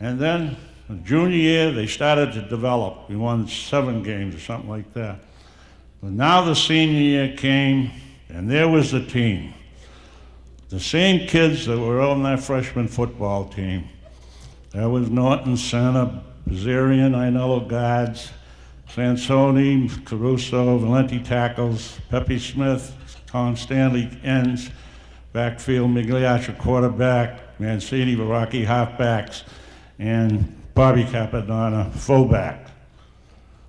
And then, the junior year, they started to develop. We won 7 games or something like that. But now the senior year came, and there was the team. The same kids that were on that freshman football team. That was Norton, center, Bazarian, Ainello guards, Sansoni, Caruso, Valenti tackles, Pepe Smith, Tom Stanley ends, backfield, Migliaccio quarterback, Mancini, Veracchi halfbacks, and Bobby Capadonna fullback.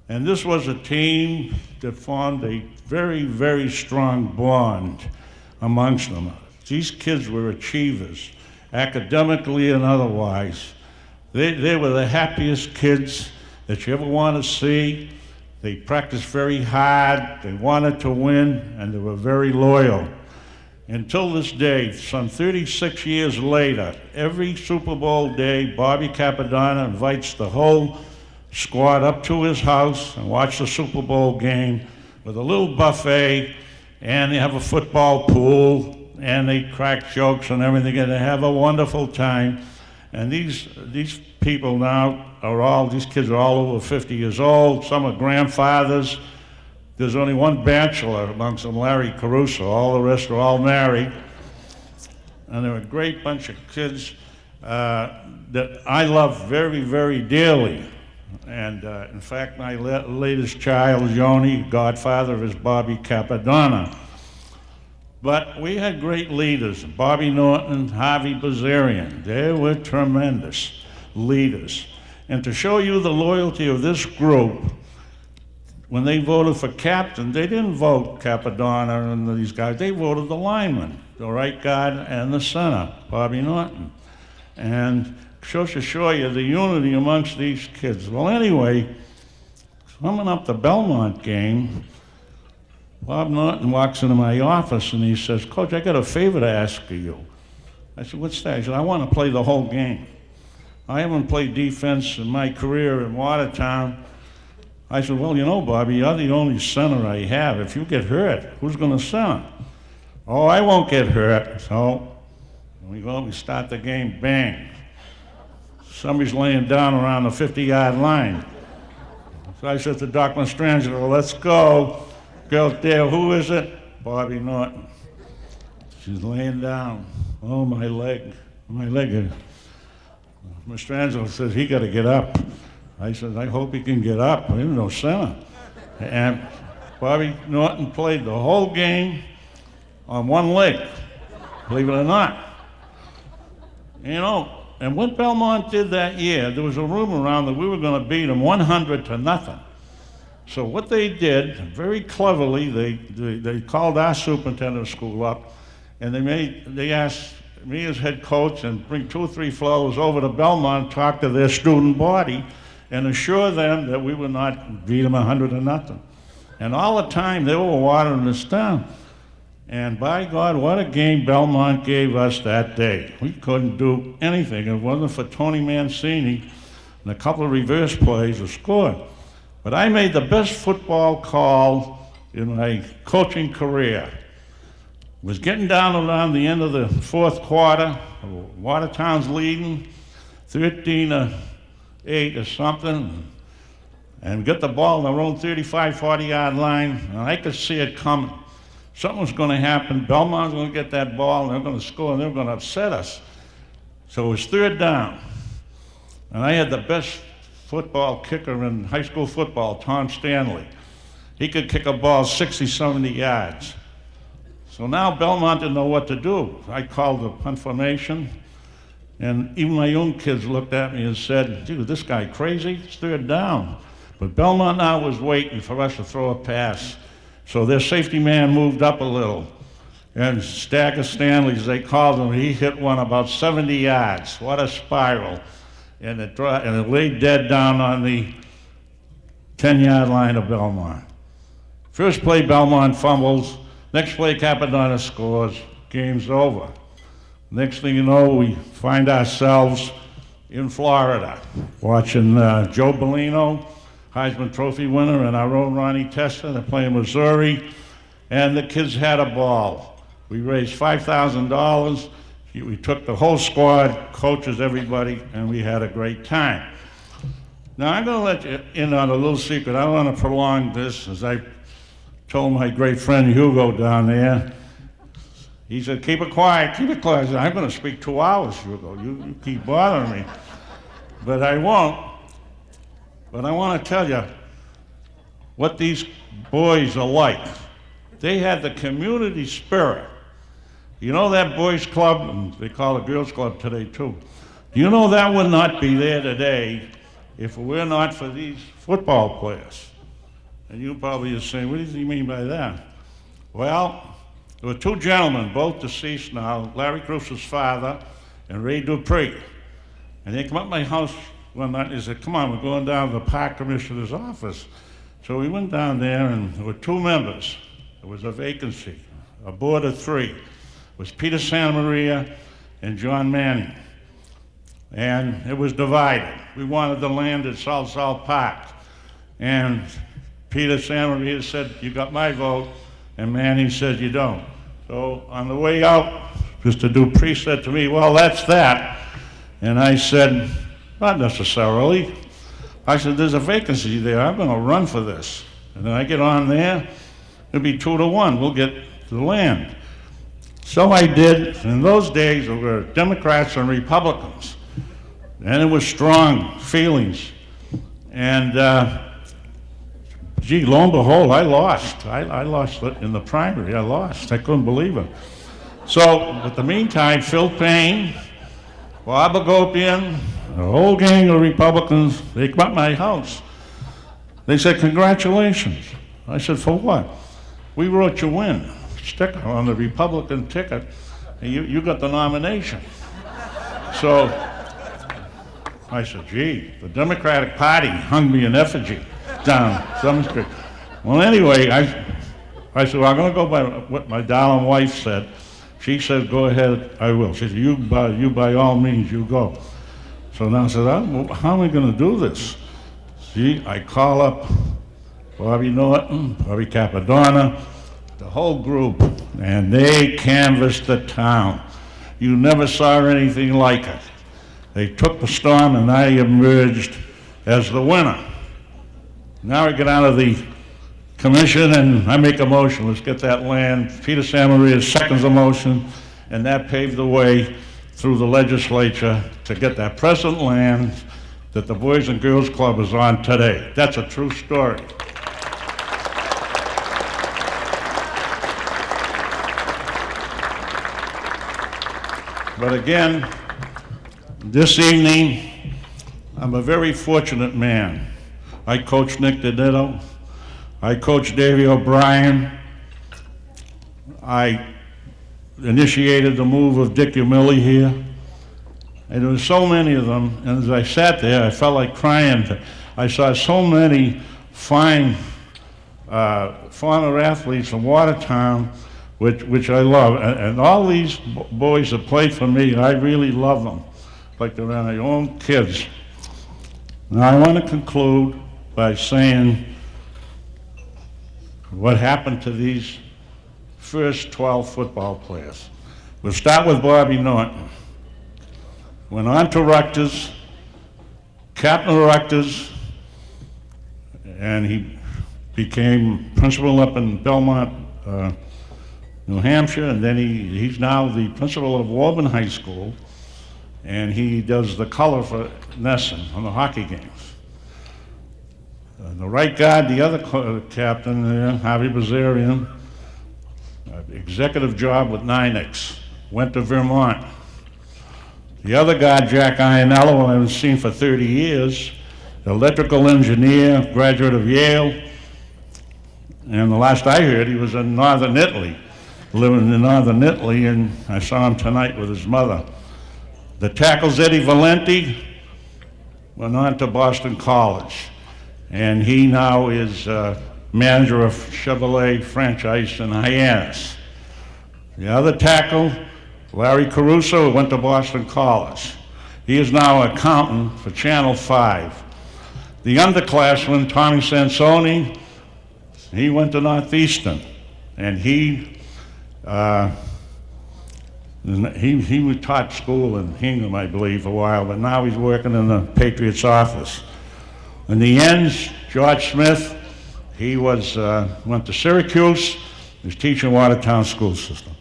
And this was a team that formed a very, very strong bond amongst them. These kids were achievers, academically and otherwise. They were the happiest kids that you ever want to see. They practiced very hard, they wanted to win, and they were very loyal. Until this day, some 36 years later, every Super Bowl day, Bobby Capadonna invites the whole squad up to his house and watch the Super Bowl game with a little buffet, and they have a football pool, and they crack jokes and everything, and they have a wonderful time. And these people now these kids are all over 50 years old. Some are grandfathers. There's only one bachelor amongst them, Larry Caruso. All the rest are all married. And they're a great bunch of kids that I love very, very dearly. And in fact, my latest child, Joni, godfather, is Bobby Capadonna. But we had great leaders, Bobby Norton, Harvey Bazarian. They were tremendous leaders. And to show you the loyalty of this group, when they voted for captain, they didn't vote Capadonna and these guys. They voted the lineman, the right guard and the center, Bobby Norton. And just to show you the unity amongst these kids. Well, anyway, coming up the Belmont game, Bob Norton walks into my office and he says, "Coach, I got a favor to ask of you." I said, "What's that?" He said, "I want to play the whole game. I haven't played defense in my career in Watertown." I said, "Well, you know, Bobby, you're the only center I have. If you get hurt, who's going to center?" "Oh, I won't get hurt." So we start the game, bang. Somebody's laying down around the 50-yard line. So I said to Doc Mastrangelo, "Let's go." Girl there, "Who is it?" "Bobby Norton." She's laying down. "Oh, my leg. Mastrangelo says, "He got to get up." I said, "I hope he can get up. There's no center." And Bobby Norton played the whole game on one leg, believe it or not. You know, and what Belmont did that year, there was a rumor around that we were going to beat them 100-0. So what they did, very cleverly, they called our superintendent of school up, and they asked me as head coach and bring 2 or 3 fellows over to Belmont, talk to their student body, and assure them that we would not beat them 100-0. And all the time they were watering us down. And by God, what a game Belmont gave us that day. We couldn't do anything. If it wasn't for Tony Mancini and a couple of reverse plays were scored. But I made the best football call in my coaching career. It was getting down around the end of the 4th quarter. Watertown's leading 13-8 or something. And we got the ball on our own 35, 40-yard line, and I could see it coming. Something was going to happen. Belmont's going to get that ball, and they're going to score, and they're going to upset us. So it was 3rd down. And I had the best football kicker in high school football, Tom Stanley. He could kick a ball 60, 70 yards. So now Belmont didn't know what to do. I called the punt formation, and even my own kids looked at me and said, "Dude, this guy crazy? It's 3rd down." But Belmont now was waiting for us to throw a pass. So their safety man moved up a little. And Stagger Stanley's, they called him, he hit one about 70 yards. What a spiral. And it laid dead down on the 10-yard line of Belmont. First play, Belmont fumbles. Next play, Capadonna scores. Game's over. Next thing you know, we find ourselves in Florida watching Joe Bellino, Heisman Trophy winner, and our own Ronnie Testa. They're playing Missouri, and the kids had a ball. We raised $5,000. We took the whole squad, coaches, everybody, and we had a great time. Now, I'm going to let you in on a little secret. I don't want to prolong this, as I told my great friend Hugo down there. He said, keep it quiet, keep it quiet. I said, I'm going to speak 2 hours, Hugo. You keep bothering me. But I won't. But I want to tell you what these boys are like. They had the community spirit. You know that boys club, and they call it girls club today too. You know that would not be there today if it were not for these football players. And you probably are saying, what does he mean by that? Well, there were 2 gentlemen, both deceased now, Larry Crusoe's father and Ray Dupree. And they come up to my house one night and they said, come on, we're going down to the park commissioner's office. So we went down there and there were 2 members. There was a vacancy, a board of 3. It was Peter Santa Maria and John Manning. And it was divided. We wanted the land at South Park. And Peter Santa Maria said, you got my vote, and Manning said, you don't. So on the way out, Mr. Dupree said to me, well, that's that. And I said, not necessarily. I said, there's a vacancy there. I'm going to run for this. And then I get on there, it'll be 2 to 1. We'll get the land. So I did. In those days, there were Democrats and Republicans. And it was strong feelings. And gee, lo and behold, I lost. I lost in the primary. I lost. I couldn't believe it. So, in the meantime, Phil Payne, Bob Agopian, a whole gang of Republicans, they come up to my house. They said, congratulations. I said, for what? We wrote you in, sticker on the Republican ticket, and you got the nomination. So I said, gee, the Democratic Party hung me in effigy down 7th Street. Well, anyway, I said, well, I'm going to go by what my darling wife said. She said, go ahead, I will. She said, you by all means, you go. So now I said, how am I going to do this? See, I call up Bobby Norton, Bobby Capadonna, the whole group, and they canvassed the town. You never saw anything like it. They took the storm, and I emerged as the winner. Now I get out of the commission, and I make a motion. Let's get that land. Peter Santa Maria seconds the motion, and that paved the way through the legislature to get that present land that the Boys and Girls Club is on today. That's a true story. But again, this evening, I'm a very fortunate man. I coached Nick DiDitto. I coached Davey O'Brien. I initiated the move of Dick Umili here. And there were so many of them, and as I sat there, I felt like crying. I saw so many fine former athletes from Watertown, which I love. And all these boys that played for me, I really love them, like they're my own kids. Now I want to conclude by saying what happened to these first 12 football players. We'll start with Bobby Norton. Went on to Rutgers, captain of Rutgers, and he became principal up in Belmont, New Hampshire, and then he's now the principal of Woburn High School, and he does the color for Nesson on the hockey games. The right guard, the other captain, Harvey Bazarian, executive job with Ninex, went to Vermont. The other guy, Jack Ionello, I haven't seen for 30 years, electrical engineer, graduate of Yale, and the last I heard, he was in northern Italy, living in northern Italy, and I saw him tonight with his mother. The tackles, Eddie Valenti, went on to Boston College, and he now is manager of Chevrolet franchise in Hyannis. The other tackle, Larry Caruso, went to Boston College. He is now an accountant for Channel 5. The underclassman, Tommy Sansoni, he went to Northeastern, and he And he taught school in Hingham, I believe, for a while, but now he's working in the Patriots office. In the end, George Smith, he went to Syracuse, he's teaching Watertown school system.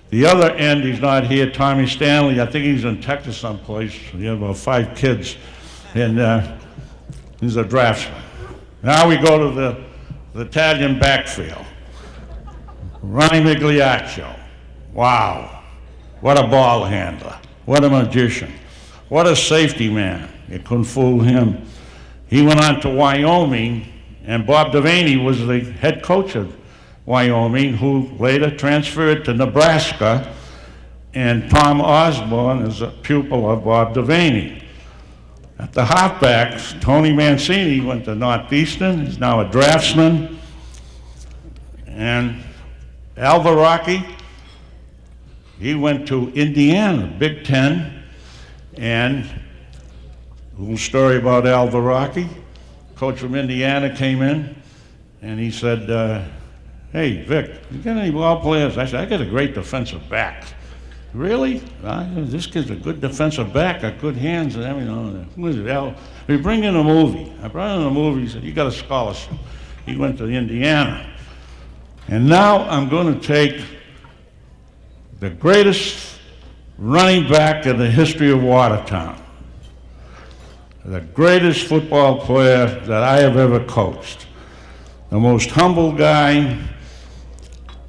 The other end, he's not here, Tommy Stanley, I think he's in Texas someplace. He has about 5 kids, and he's a draftsman. Now we go to the Italian backfield. Ronnie Migliaccio, wow. What a ball handler. What a magician. What a safety man. You couldn't fool him. He went on to Wyoming, and Bob Devaney was the head coach of Wyoming, who later transferred to Nebraska, and Tom Osborne is a pupil of Bob Devaney. At the halfbacks, Tony Mancini went to Northeastern. He's now a draftsman. And Al Verrocchi, he went to Indiana, Big Ten, and a little story about Al Verrocchi. Coach from Indiana came in, and he said, hey, Vic, you got any ball players? I said, I got a great defensive back. Really? This kid's a good defensive back, got good hands and everything. Who is it, Al? We bring in a movie. I brought in a movie. He said, you got a scholarship. He went to Indiana. And now I'm going to take the greatest running back in the history of Watertown, the greatest football player that I have ever coached, the most humble guy,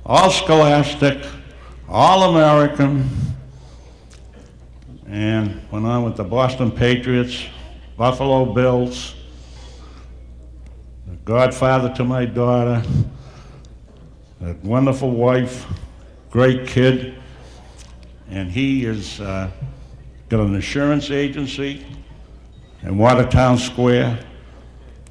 all scholastic, all American, and went on with the Boston Patriots, Buffalo Bills, the godfather to my daughter, a wonderful wife, great kid, and he is got an insurance agency in Watertown Square.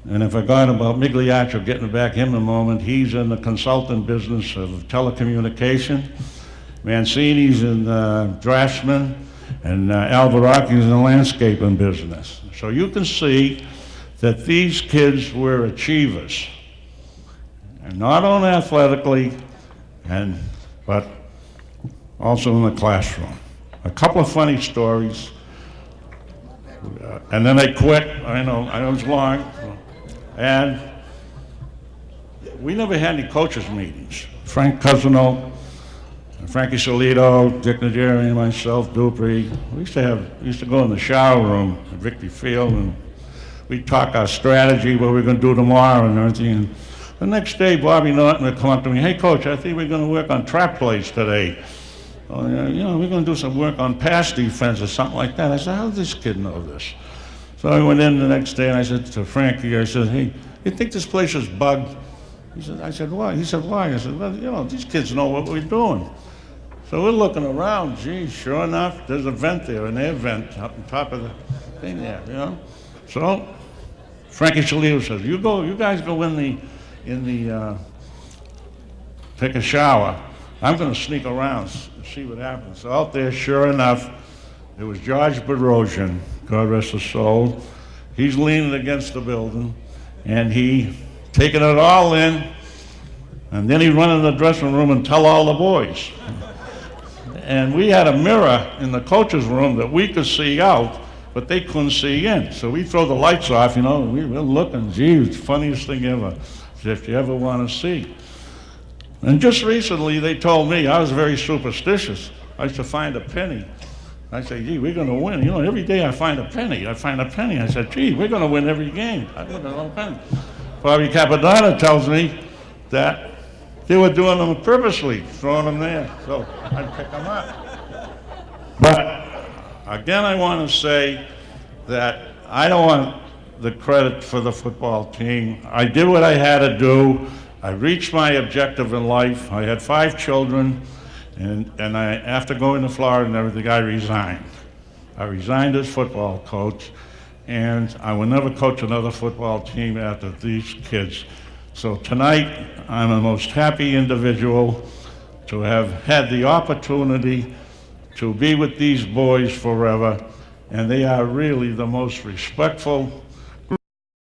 And I forgot about Migliaccio, getting back him a moment. He's in the consultant business of telecommunication. Mancini's in draftsman, and Al Verrocchi's in the landscaping business. So you can see that these kids were achievers, and not only athletically, but also in the classroom. A couple of funny stories, and then I quit. I know it was long, and we never had any coaches meetings. Frank Cousino, Frankie Solito, Dick Najeri, and myself, Dupree. We used to go in the shower room at Victory Field, and we'd talk our strategy, what we're going to do tomorrow and everything. And the next day, Bobby Norton would come up to me, hey, Coach, I think we're going to work on trap plays today. We're going to do some work on pass defense or something like that. I said, how does this kid know this? So I went in the next day, and I said to Frankie, I said, hey, you think this place is bugged? I said, why? He said, why? I said, well, these kids know what we're doing. So we're looking around, gee, sure enough, there's a vent there, an air vent up on top of the thing there, So Frankie Solito says, you guys go in the take a shower. I'm going to sneak around and see what happens. So out there, sure enough, it was George Barosian, God rest his soul. He's leaning against the building, and he taking it all in, and then he'd run in the dressing room and tell all the boys. And we had a mirror in the coach's room that we could see out, but they couldn't see in. So we throw the lights off, we were looking, gee, it's the funniest thing ever, if you ever want to see. And just recently they told me, I was very superstitious. I used to find a penny. I said, gee, we're going to win. Every day I find a penny. I said, gee, we're going to win every game. I look at a penny. Bobby Capadonna tells me that they were doing them purposely, throwing them there, so I'd pick them up. But again, I want to say that I don't want the credit for the football team. I did what I had to do. I reached my objective in life. I had 5 children, and after going to Florida and everything, I resigned. I resigned as football coach, and I will never coach another football team after these kids. So tonight, I'm the most happy individual to have had the opportunity to be with these boys forever, and they are really the most respectful,